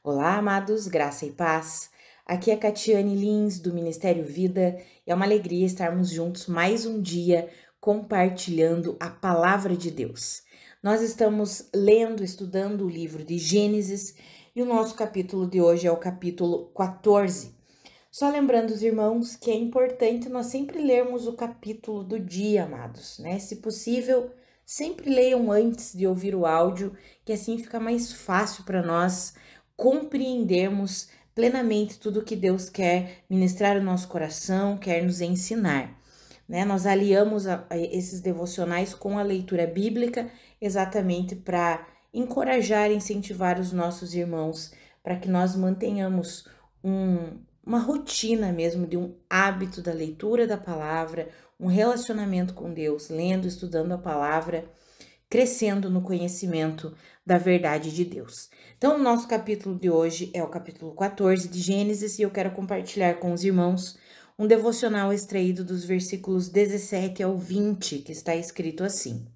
Olá, amados, graça e paz. Aqui é Catiane Lins, do Ministério Vida, e é uma alegria estarmos juntos mais um dia compartilhando a palavra de Deus. Nós estamos lendo, estudando o livro de Gênesis e o nosso capítulo de hoje é o capítulo 14. Só lembrando os irmãos que é importante nós sempre lermos o capítulo do dia, amados, né? Se possível, sempre leiam antes de ouvir o áudio, que assim fica mais fácil para nós compreendermos plenamente tudo que Deus quer ministrar no nosso coração, quer nos ensinar, né? Nós aliamos esses devocionais com a leitura bíblica exatamente para encorajar e incentivar os nossos irmãos para que nós mantenhamos uma rotina mesmo de um hábito da leitura da palavra, um relacionamento com Deus, lendo, estudando a palavra, crescendo no conhecimento da verdade de Deus. Então, o nosso capítulo de hoje é o capítulo 14 de Gênesis e eu quero compartilhar com os irmãos um devocional extraído dos versículos 17 ao 20, que está escrito assim: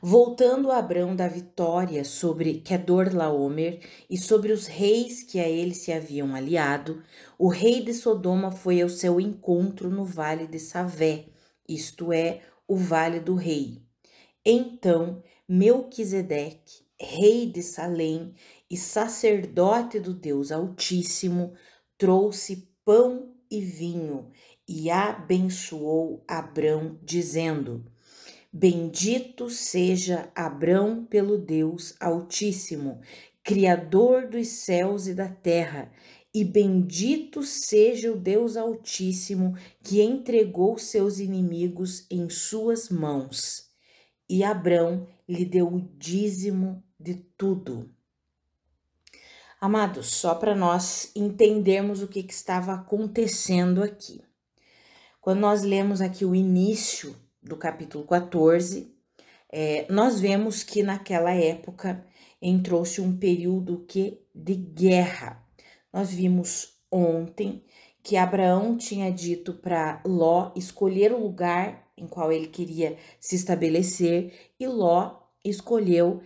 Voltando a Abrão da vitória sobre Quedorlaomer e sobre os reis que a ele se haviam aliado, o rei de Sodoma foi ao seu encontro no vale de Savé, isto é, o vale do rei. Então Melquisedeque, rei de Salém e sacerdote do Deus Altíssimo, trouxe pão e vinho e abençoou Abrão, dizendo: Bendito seja Abrão pelo Deus Altíssimo, Criador dos céus e da terra, e bendito seja o Deus Altíssimo que entregou seus inimigos em suas mãos. E Abrão lhe deu o dízimo de tudo. Amados, só para nós entendermos o que estava acontecendo aqui. Quando nós lemos aqui o início do capítulo 14, nós vemos que naquela época entrou-se um período de guerra. Nós vimos ontem que Abraão tinha dito para Ló escolher o lugar em qual ele queria se estabelecer, e Ló escolheu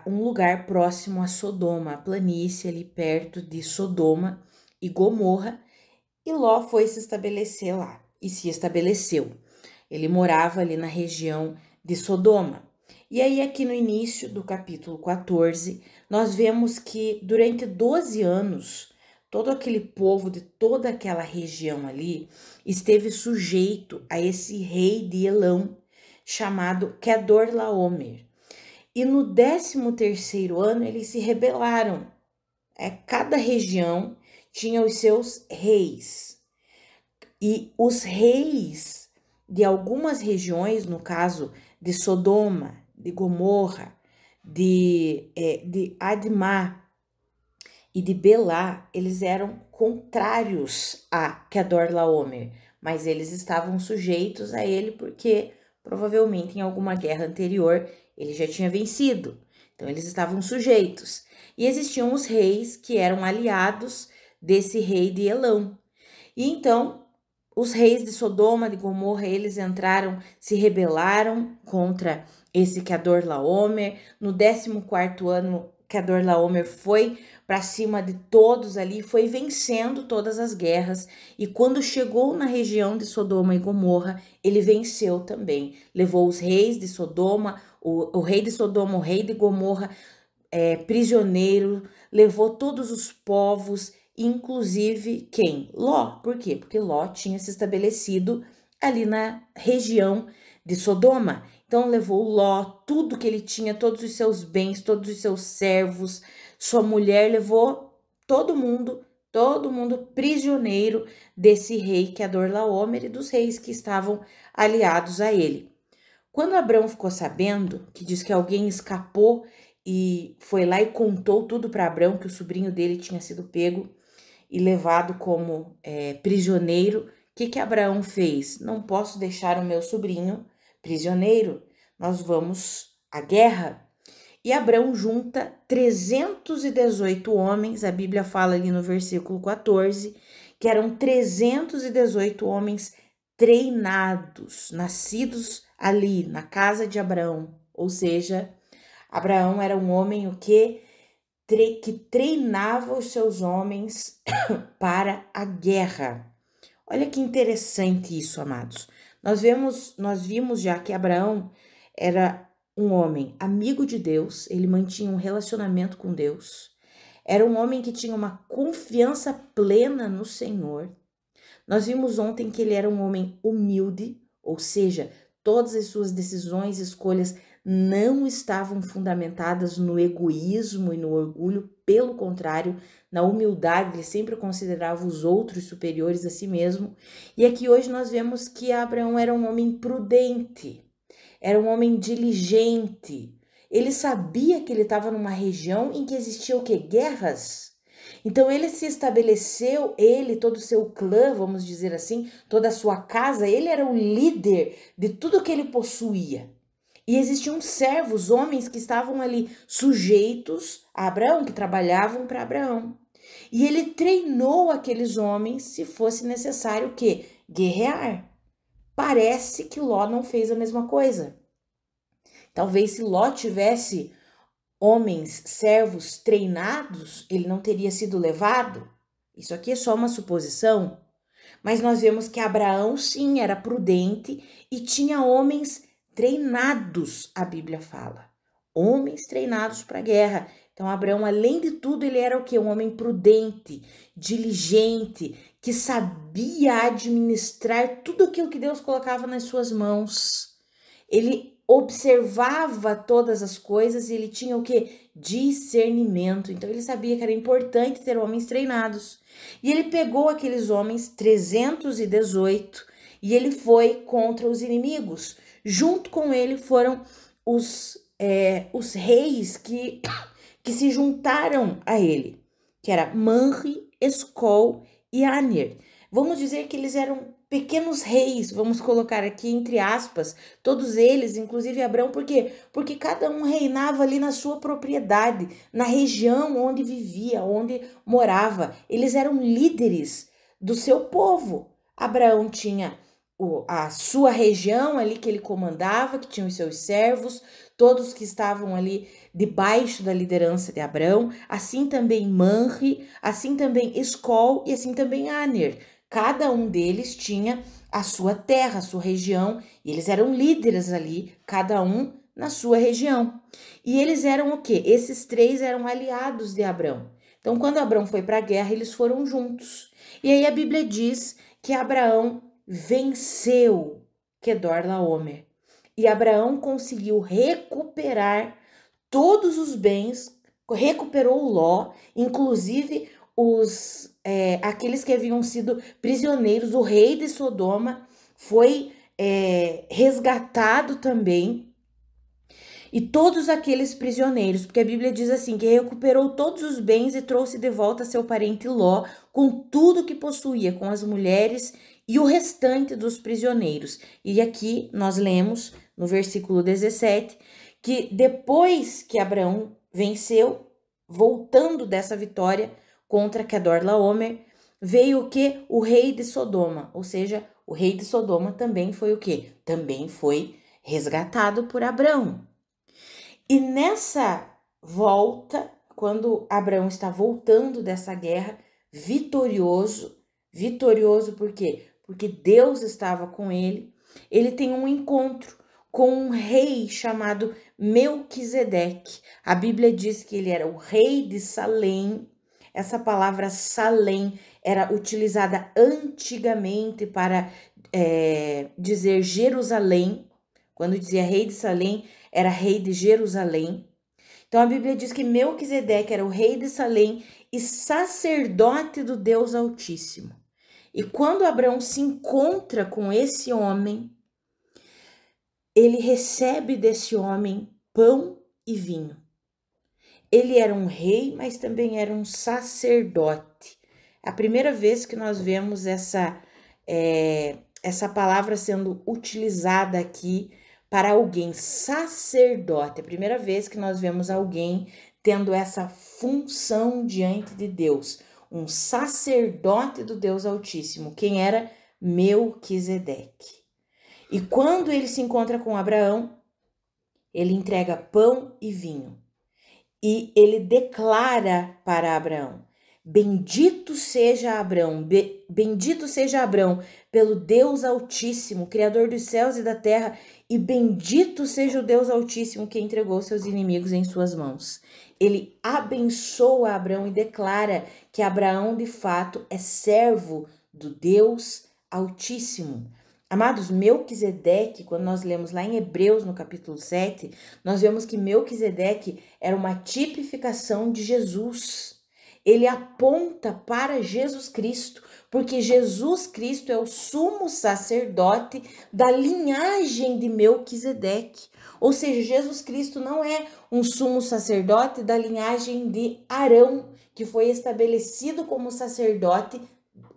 um lugar próximo a Sodoma, a planície ali perto de Sodoma e Gomorra, e Ló foi se estabelecer lá e se estabeleceu. Ele morava ali na região de Sodoma. E aí, aqui no início do capítulo 14, nós vemos que durante 12 anos, todo aquele povo de toda aquela região ali esteve sujeito a esse rei de Elão, chamado Quedorlaomer. E no 13º ano, eles se rebelaram. Cada região tinha os seus reis. E os reis de algumas regiões, no caso de Sodoma, de Gomorra, de Admá e de Belá, eles eram contrários a Quedorlaomer, mas eles estavam sujeitos a ele porque provavelmente em alguma guerra anterior ele já tinha vencido. Então eles estavam sujeitos. E existiam os reis que eram aliados desse rei de Elão. E então os reis de Sodoma, de Gomorra, eles entraram, se rebelaram contra esse Quedorlaomer. No 14º ano, Quedorlaomer foi para cima de todos ali, foi vencendo todas as guerras. E quando chegou na região de Sodoma e Gomorra, ele venceu também. Levou os reis de Sodoma, o rei de Sodoma, o rei de Gomorra, prisioneiro, levou todos os povos, inclusive quem? Ló. Por quê? Porque Ló tinha se estabelecido ali na região de Sodoma. Então levou Ló, tudo que ele tinha, todos os seus bens, todos os seus servos, sua mulher, levou todo mundo prisioneiro desse rei Quedorlaomer e dos reis que estavam aliados a ele. Quando Abrão ficou sabendo, que diz que alguém escapou e foi lá e contou tudo para Abrão, que o sobrinho dele tinha sido pego e levado como prisioneiro, o que Abraão fez? Não posso deixar o meu sobrinho prisioneiro, nós vamos à guerra. E Abrão junta 318 homens, a Bíblia fala ali no versículo 14, que eram 318 homens treinados, nascidos ali na casa de Abraão, ou seja, Abraão era um homem que treinava os seus homens para a guerra. Olha que interessante isso, amados. Nós vimos já que Abraão era um homem amigo de Deus, ele mantinha um relacionamento com Deus, era um homem que tinha uma confiança plena no Senhor. Nós vimos ontem que ele era um homem humilde, ou seja, todas as suas decisões e escolhas não estavam fundamentadas no egoísmo e no orgulho, pelo contrário, na humildade, ele sempre considerava os outros superiores a si mesmo. E aqui hoje nós vemos que Abraão era um homem prudente, era um homem diligente. Ele sabia que ele estava numa região em que existia o quê? Guerras. Então ele se estabeleceu, ele, todo o seu clã, vamos dizer assim, toda a sua casa, ele era o líder de tudo que ele possuía. E existiam servos, homens que estavam ali sujeitos a Abraão, que trabalhavam para Abraão. E ele treinou aqueles homens se fosse necessário o quê? Guerrear. Parece que Ló não fez a mesma coisa. Talvez se Ló tivesse homens, servos treinados, ele não teria sido levado. Isso aqui é só uma suposição. Mas nós vemos que Abraão, sim, era prudente e tinha homens treinados, a Bíblia fala. Homens treinados para a guerra. Então, Abraão, além de tudo, ele era o quê? Um homem prudente, diligente, que sabia administrar tudo aquilo que Deus colocava nas suas mãos. Ele observava todas as coisas e ele tinha o quê? Discernimento. Então, ele sabia que era importante ter homens treinados. E ele pegou aqueles homens, 318, e ele foi contra os inimigos. Junto com ele foram os reis que se juntaram a ele, que era Manre, Escol e Aner. Vamos dizer que eles eram pequenos reis, vamos colocar aqui entre aspas, todos eles, inclusive Abraão, por quê? Porque cada um reinava ali na sua propriedade, na região onde vivia, onde morava. Eles eram líderes do seu povo. Abraão tinha a sua região ali que ele comandava, que tinha os seus servos, todos que estavam ali debaixo da liderança de Abraão, assim também Manre, assim também Escol e assim também Aner. Cada um deles tinha a sua terra, a sua região, e eles eram líderes ali, cada um na sua região. E eles eram o quê? Esses três eram aliados de Abraão. Então, quando Abraão foi para a guerra, eles foram juntos. E aí a Bíblia diz que Abraão venceu Quedorlaomer. E Abraão conseguiu recuperar todos os bens, recuperou Ló, inclusive aqueles que haviam sido prisioneiros. O rei de Sodoma foi resgatado também. E todos aqueles prisioneiros, porque a Bíblia diz assim, que recuperou todos os bens e trouxe de volta seu parente Ló, com tudo que possuía, com as mulheres e o restante dos prisioneiros. E aqui nós lemos, no versículo 17, que depois que Abraão venceu, voltando dessa vitória contra Quedorlaomer, veio o que? O rei de Sodoma, ou seja, o rei de Sodoma também foi o que? Também foi resgatado por Abraão. E nessa volta, quando Abraão está voltando dessa guerra, vitorioso por quê? Porque Deus estava com ele, ele tem um encontro com um rei chamado Melquisedeque. A Bíblia diz que ele era o rei de Salém. Essa palavra Salém era utilizada antigamente para dizer Jerusalém. Quando dizia rei de Salém, era rei de Jerusalém. Então a Bíblia diz que Melquisedeque era o rei de Salém e sacerdote do Deus Altíssimo. E quando Abraão se encontra com esse homem, ele recebe desse homem pão e vinho. Ele era um rei, mas também era um sacerdote. A primeira vez que nós vemos essa palavra sendo utilizada aqui para alguém, sacerdote. É a primeira vez que nós vemos alguém tendo essa função diante de Deus, um sacerdote do Deus Altíssimo. Quem era? Melquisedeque. E quando ele se encontra com Abraão, ele entrega pão e vinho. E ele declara para Abraão: bendito seja Abraão, bendito seja Abraão pelo Deus Altíssimo, Criador dos céus e da terra, e bendito seja o Deus Altíssimo que entregou seus inimigos em suas mãos. Ele abençoa Abraão e declara que Abraão, de fato, é servo do Deus Altíssimo. Amados, Melquisedeque, quando nós lemos lá em Hebreus, no capítulo 7, nós vemos que Melquisedeque era uma tipificação de Jesus. Ele aponta para Jesus Cristo, porque Jesus Cristo é o sumo sacerdote da linhagem de Melquisedeque. Ou seja, Jesus Cristo não é um sumo sacerdote da linhagem de Arão, que foi estabelecido como sacerdote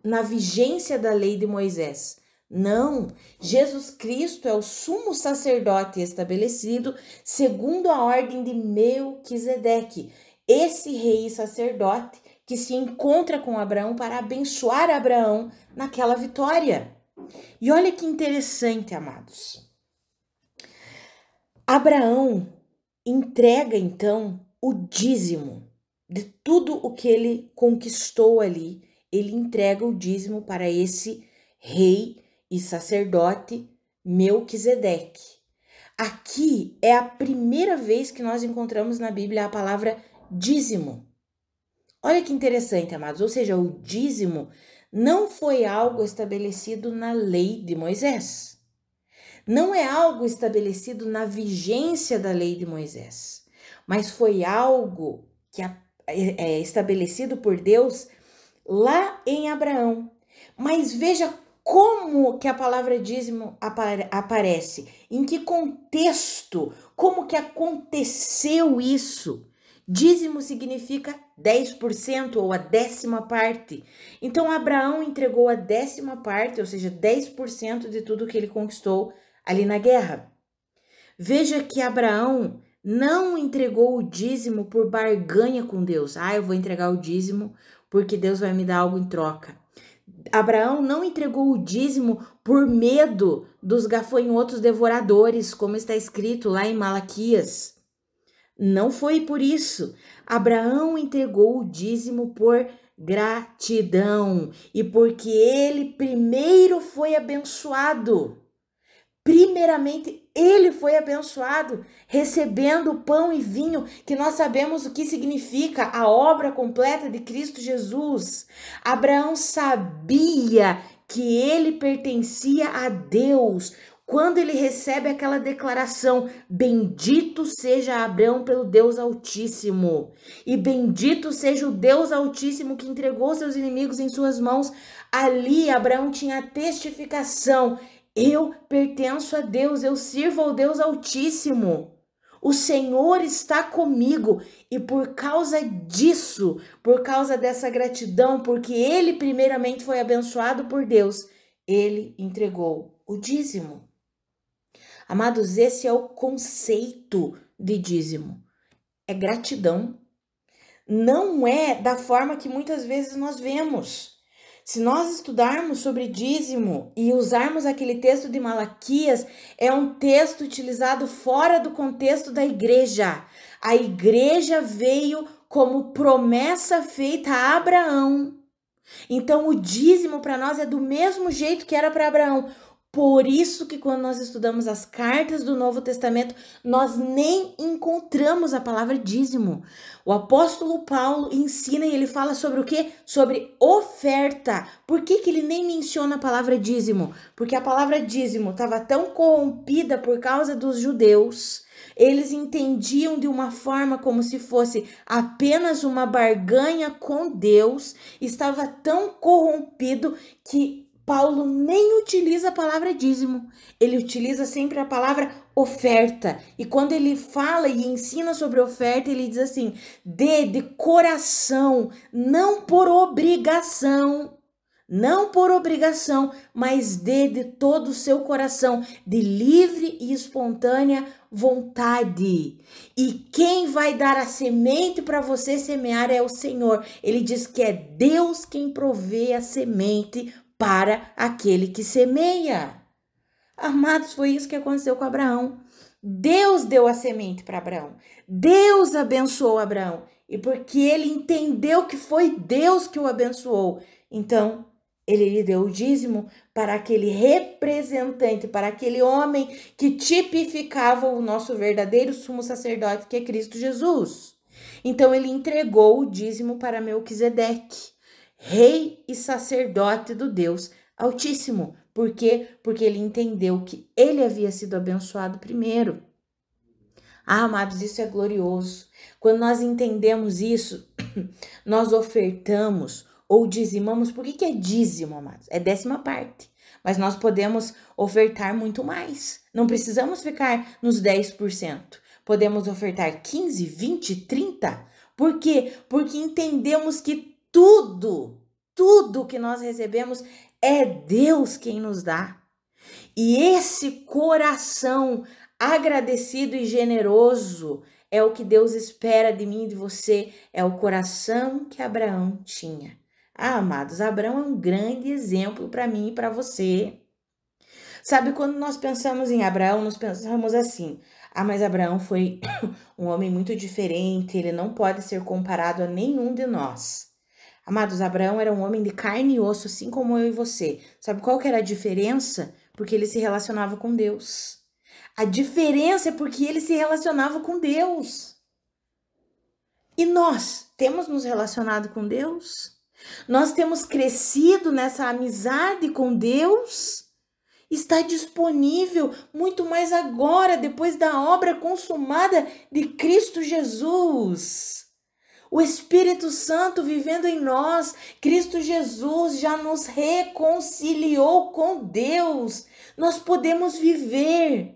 na vigência da lei de Moisés. Não, Jesus Cristo é o sumo sacerdote estabelecido segundo a ordem de Melquisedeque, esse rei e sacerdote que se encontra com Abraão para abençoar Abraão naquela vitória. E olha que interessante, amados. Abraão entrega então o dízimo de tudo o que ele conquistou ali. Ele entrega o dízimo para esse rei e sacerdote Melquisedeque. Aqui é a primeira vez que nós encontramos na Bíblia a palavra dízimo. Olha que interessante, amados, ou seja, o dízimo não foi algo estabelecido na lei de Moisés. Não é algo estabelecido na vigência da lei de Moisés, mas foi algo que é estabelecido por Deus lá em Abraão. Mas veja como que a palavra dízimo aparece, em que contexto, como que aconteceu isso. Dízimo significa 10% ou a 10ª parte. Então, Abraão entregou a 10ª parte, ou seja, 10% de tudo que ele conquistou ali na guerra. Veja que Abraão não entregou o dízimo por barganha com Deus. Eu vou entregar o dízimo porque Deus vai me dar algo em troca. Abraão não entregou o dízimo por medo dos gafanhotos devoradores, como está escrito lá em Malaquias. Não foi por isso. Abraão entregou o dízimo por gratidão e porque ele primeiro foi abençoado. Primeiramente, ele foi abençoado, recebendo pão e vinho, que nós sabemos o que significa a obra completa de Cristo Jesus. Abraão sabia que ele pertencia a Deus. Quando ele recebe aquela declaração, bendito seja Abraão pelo Deus Altíssimo, e bendito seja o Deus Altíssimo que entregou seus inimigos em suas mãos, ali Abraão tinha a testificação: eu pertenço a Deus, eu sirvo ao Deus Altíssimo. O Senhor está comigo e por causa disso, por causa dessa gratidão, porque ele primeiramente foi abençoado por Deus, ele entregou o dízimo. Amados, esse é o conceito de dízimo. É gratidão. Não é da forma que muitas vezes nós vemos. Se nós estudarmos sobre dízimo e usarmos aquele texto de Malaquias, é um texto utilizado fora do contexto da igreja. A igreja veio como promessa feita a Abraão. Então, o dízimo para nós é do mesmo jeito que era para Abraão. Por isso que quando nós estudamos as cartas do Novo Testamento, nós nem encontramos a palavra dízimo. O apóstolo Paulo ensina e ele fala sobre o quê? Sobre oferta. Por que ele nem menciona a palavra dízimo? Porque a palavra dízimo estava tão corrompida por causa dos judeus. Eles entendiam de uma forma como se fosse apenas uma barganha com Deus. Estava tão corrompido que Paulo nem utiliza a palavra dízimo, ele utiliza sempre a palavra oferta. E quando ele fala e ensina sobre oferta, ele diz assim: dê de coração, não por obrigação. Não por obrigação, mas dê de todo o seu coração, de livre e espontânea vontade. E quem vai dar a semente para você semear é o Senhor. Ele diz que é Deus quem provê a semente para aquele que semeia. Amados, foi isso que aconteceu com Abraão. Deus deu a semente para Abraão. Deus abençoou Abraão. E porque ele entendeu que foi Deus que o abençoou, então ele lhe deu o dízimo para aquele representante, para aquele homem que tipificava o nosso verdadeiro sumo sacerdote, que é Cristo Jesus. Então ele entregou o dízimo para Melquisedeque, rei e sacerdote do Deus Altíssimo. Por quê? Porque ele entendeu que ele havia sido abençoado primeiro. Ah, amados, isso é glorioso. Quando nós entendemos isso, nós ofertamos ou dizimamos. Por que é dízimo, amados? É 10ª parte. Mas nós podemos ofertar muito mais. Não precisamos ficar nos 10%. Podemos ofertar 15, 20, 30. Por quê? Porque entendemos que tudo que nós recebemos é Deus quem nos dá. E esse coração agradecido e generoso é o que Deus espera de mim e de você. É o coração que Abraão tinha. Ah, amados, Abraão é um grande exemplo para mim e para você. Sabe, quando nós pensamos em Abraão, nós pensamos assim: ah, mas Abraão foi um homem muito diferente, ele não pode ser comparado a nenhum de nós. Amados, Abraão era um homem de carne e osso, assim como eu e você. Sabe qual que era a diferença? Porque ele se relacionava com Deus. A diferença é porque ele se relacionava com Deus. E nós temos nos relacionado com Deus? Nós temos crescido nessa amizade com Deus? Está disponível muito mais agora, depois da obra consumada de Cristo Jesus. O Espírito Santo vivendo em nós, Cristo Jesus já nos reconciliou com Deus. Nós podemos viver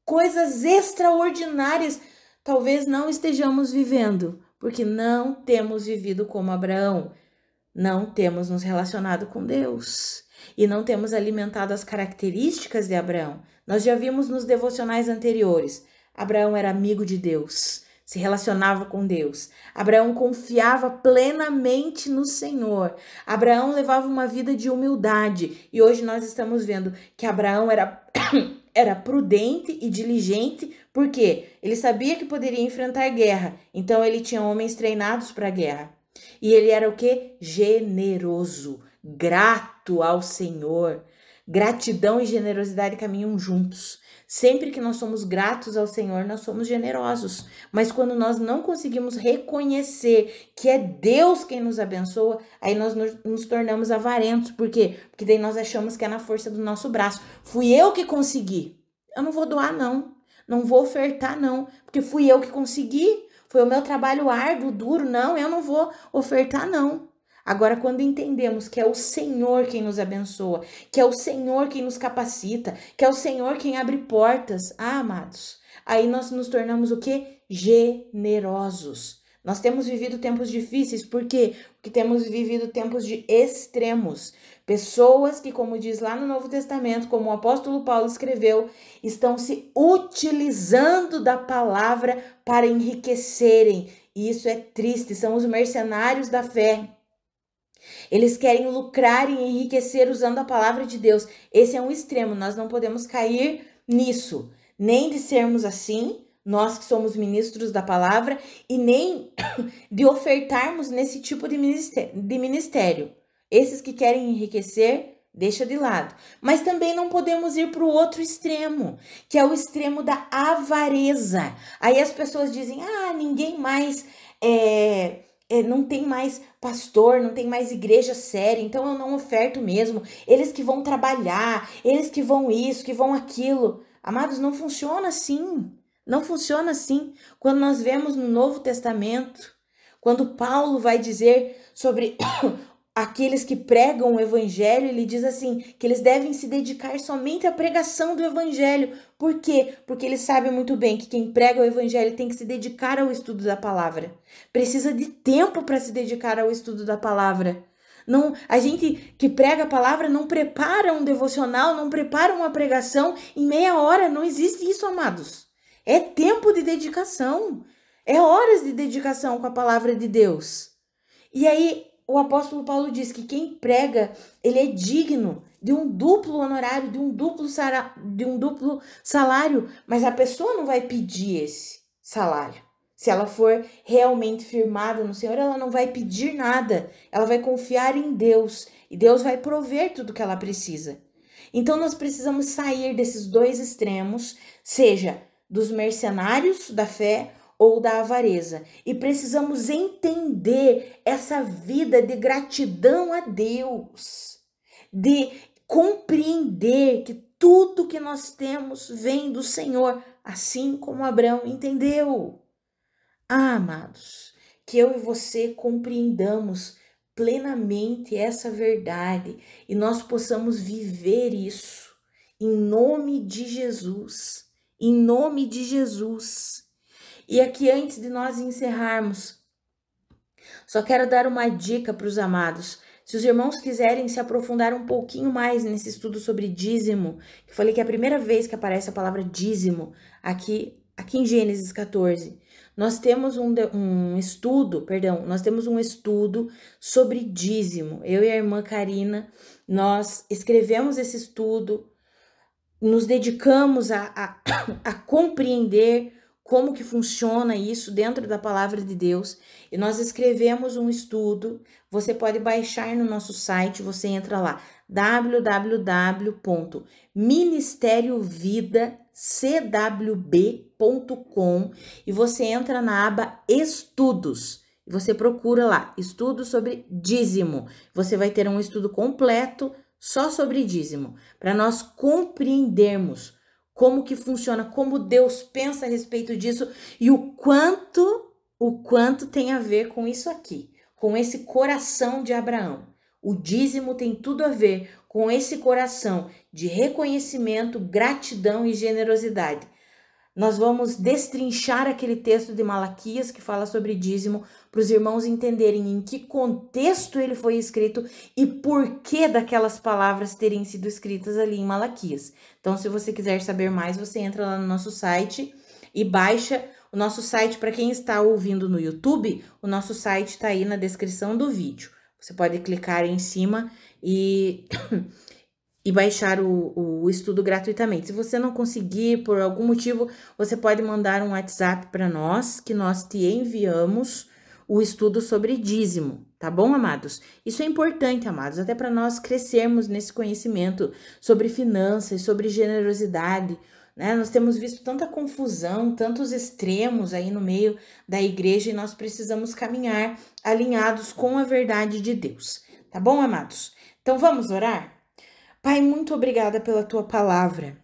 coisas extraordinárias. Talvez não estejamos vivendo, porque não temos vivido como Abraão. Não temos nos relacionado com Deus e não temos alimentado as características de Abraão. Nós já vimos nos devocionais anteriores. Abraão era amigo de Deus, se relacionava com Deus. Abraão confiava plenamente no Senhor. Abraão levava uma vida de humildade. E hoje nós estamos vendo que Abraão era prudente e diligente, porque ele sabia que poderia enfrentar guerra. Então ele tinha homens treinados para a guerra. E ele era o quê? Generoso, grato ao Senhor. Gratidão e generosidade caminham juntos. Sempre que nós somos gratos ao Senhor, nós somos generosos. Mas quando nós não conseguimos reconhecer que é Deus quem nos abençoa, aí nós nos tornamos avarentos. Por quê? Porque daí nós achamos que é na força do nosso braço. Fui eu que consegui. Eu não vou doar, não. Não vou ofertar, não. Porque fui eu que consegui. Foi o meu trabalho árduo, duro. Não, eu não vou ofertar, não. Agora, quando entendemos que é o Senhor quem nos abençoa, que é o Senhor quem nos capacita, que é o Senhor quem abre portas, amados, aí nós nos tornamos o quê? Generosos. Nós temos vivido tempos difíceis, por quê? Porque temos vivido tempos de extremos. Pessoas que, como diz lá no Novo Testamento, como o apóstolo Paulo escreveu, estão se utilizando da palavra para enriquecerem. E isso é triste, são os mercenários da fé. Eles querem lucrar e enriquecer usando a palavra de Deus. Esse é um extremo, nós não podemos cair nisso. Nem de sermos assim, nós que somos ministros da palavra, e nem de ofertarmos nesse tipo de ministério. Esses que querem enriquecer, deixa de lado. Mas também não podemos ir para o outro extremo, que é o extremo da avareza. Aí as pessoas dizem, ninguém mais não tem mais pastor, não tem mais igreja séria, então eu não oferto mesmo. Eles que vão trabalhar, eles que vão isso, que vão aquilo. Amados, não funciona assim. Não funciona assim. Quando nós vemos no Novo Testamento, quando Paulo vai dizer sobre aqueles que pregam o evangelho, ele diz assim, que eles devem se dedicar somente à pregação do evangelho. Por quê? Porque ele sabe muito bem que quem prega o evangelho tem que se dedicar ao estudo da palavra. Precisa de tempo para se dedicar ao estudo da palavra. Não, a gente que prega a palavra não prepara um devocional, não prepara uma pregação em meia hora. Não existe isso, amados. É tempo de dedicação. É horas de dedicação com a palavra de Deus. E aí, o apóstolo Paulo diz que quem prega, ele é digno de um duplo honorário, de um duplo salário, mas a pessoa não vai pedir esse salário. Se ela for realmente firmada no Senhor, ela não vai pedir nada, ela vai confiar em Deus e Deus vai prover tudo que ela precisa. Então nós precisamos sair desses dois extremos, seja dos mercenários da fé ou da avareza, e precisamos entender essa vida de gratidão a Deus, de compreender que tudo que nós temos vem do Senhor, assim como Abraão entendeu. Amados, que eu e você compreendamos plenamente essa verdade e nós possamos viver isso em nome de Jesus, em nome de Jesus. E aqui, antes de nós encerrarmos, só quero dar uma dica para os amados. Se os irmãos quiserem se aprofundar um pouquinho mais nesse estudo sobre dízimo, que eu falei que é a primeira vez que aparece a palavra dízimo aqui em Gênesis 14, nós temos um estudo sobre dízimo. Eu e a irmã Karina, nós escrevemos esse estudo, nos dedicamos a compreender como que funciona isso dentro da palavra de Deus, e nós escrevemos um estudo. Você pode baixar no nosso site, você entra lá, www.ministeriovidacwb.com, e você entra na aba Estudos, e você procura lá, estudo sobre dízimo. Você vai ter um estudo completo só sobre dízimo, para nós compreendermos como que funciona, como Deus pensa a respeito disso e o quanto tem a ver com isso aqui, com esse coração de Abraão. O dízimo tem tudo a ver com esse coração de reconhecimento, gratidão e generosidade. Nós vamos destrinchar aquele texto de Malaquias que fala sobre dízimo para os irmãos entenderem em que contexto ele foi escrito e por que daquelas palavras terem sido escritas ali em Malaquias. Então, se você quiser saber mais, você entra lá no nosso site e baixa o nosso site. Para quem está ouvindo no YouTube, o nosso site está aí na descrição do vídeo. Você pode clicar em cima e baixar o estudo gratuitamente. Se você não conseguir, por algum motivo, você pode mandar um WhatsApp para nós, que nós te enviamos o estudo sobre dízimo, tá bom, amados? Isso é importante, amados, até para nós crescermos nesse conhecimento sobre finanças, sobre generosidade, né? Nós temos visto tanta confusão, tantos extremos aí no meio da igreja e nós precisamos caminhar alinhados com a verdade de Deus, tá bom, amados? Então, vamos orar? Pai, muito obrigada pela tua palavra.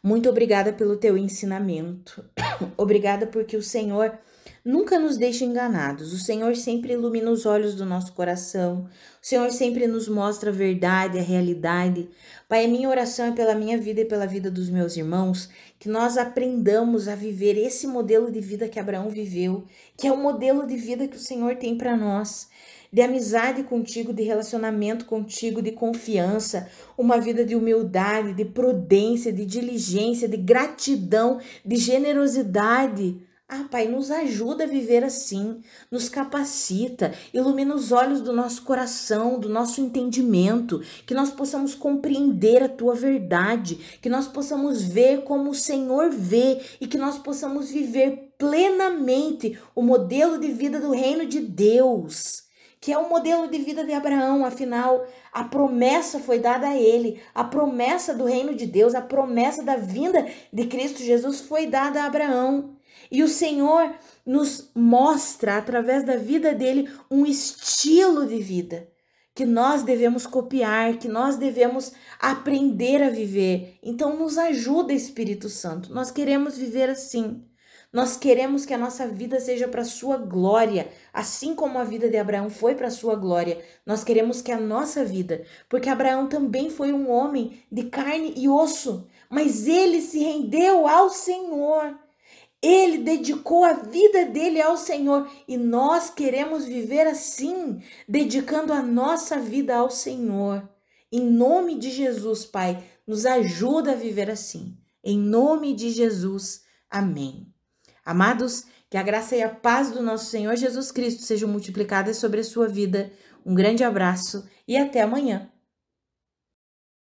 Muito obrigada pelo teu ensinamento. Obrigada porque o Senhor nunca nos deixa enganados. O Senhor sempre ilumina os olhos do nosso coração. O Senhor sempre nos mostra a verdade, a realidade. Pai, a minha oração é pela minha vida e pela vida dos meus irmãos, que nós aprendamos a viver esse modelo de vida que Abraão viveu, que é o modelo de vida que o Senhor tem para nós. De amizade contigo, de relacionamento contigo, de confiança, uma vida de humildade, de prudência, de diligência, de gratidão, de generosidade. Ah, Pai, nos ajuda a viver assim, nos capacita, ilumina os olhos do nosso coração, do nosso entendimento, que nós possamos compreender a Tua verdade, que nós possamos ver como o Senhor vê e que nós possamos viver plenamente o modelo de vida do reino de Deus, que é o modelo de vida de Abraão. Afinal, a promessa foi dada a ele, a promessa do reino de Deus, a promessa da vinda de Cristo Jesus foi dada a Abraão. E o Senhor nos mostra, através da vida dele, um estilo de vida que nós devemos copiar, que nós devemos aprender a viver. Então, nos ajuda, Espírito Santo. Nós queremos viver assim. Nós queremos que a nossa vida seja para a sua glória, assim como a vida de Abraão foi para a sua glória. Nós queremos que a nossa vida, porque Abraão também foi um homem de carne e osso, mas ele se rendeu ao Senhor. Ele dedicou a vida dele ao Senhor e nós queremos viver assim, dedicando a nossa vida ao Senhor. Em nome de Jesus, Pai, nos ajuda a viver assim. Em nome de Jesus, amém. Amados, que a graça e a paz do nosso Senhor Jesus Cristo sejam multiplicadas sobre a sua vida. Um grande abraço e até amanhã.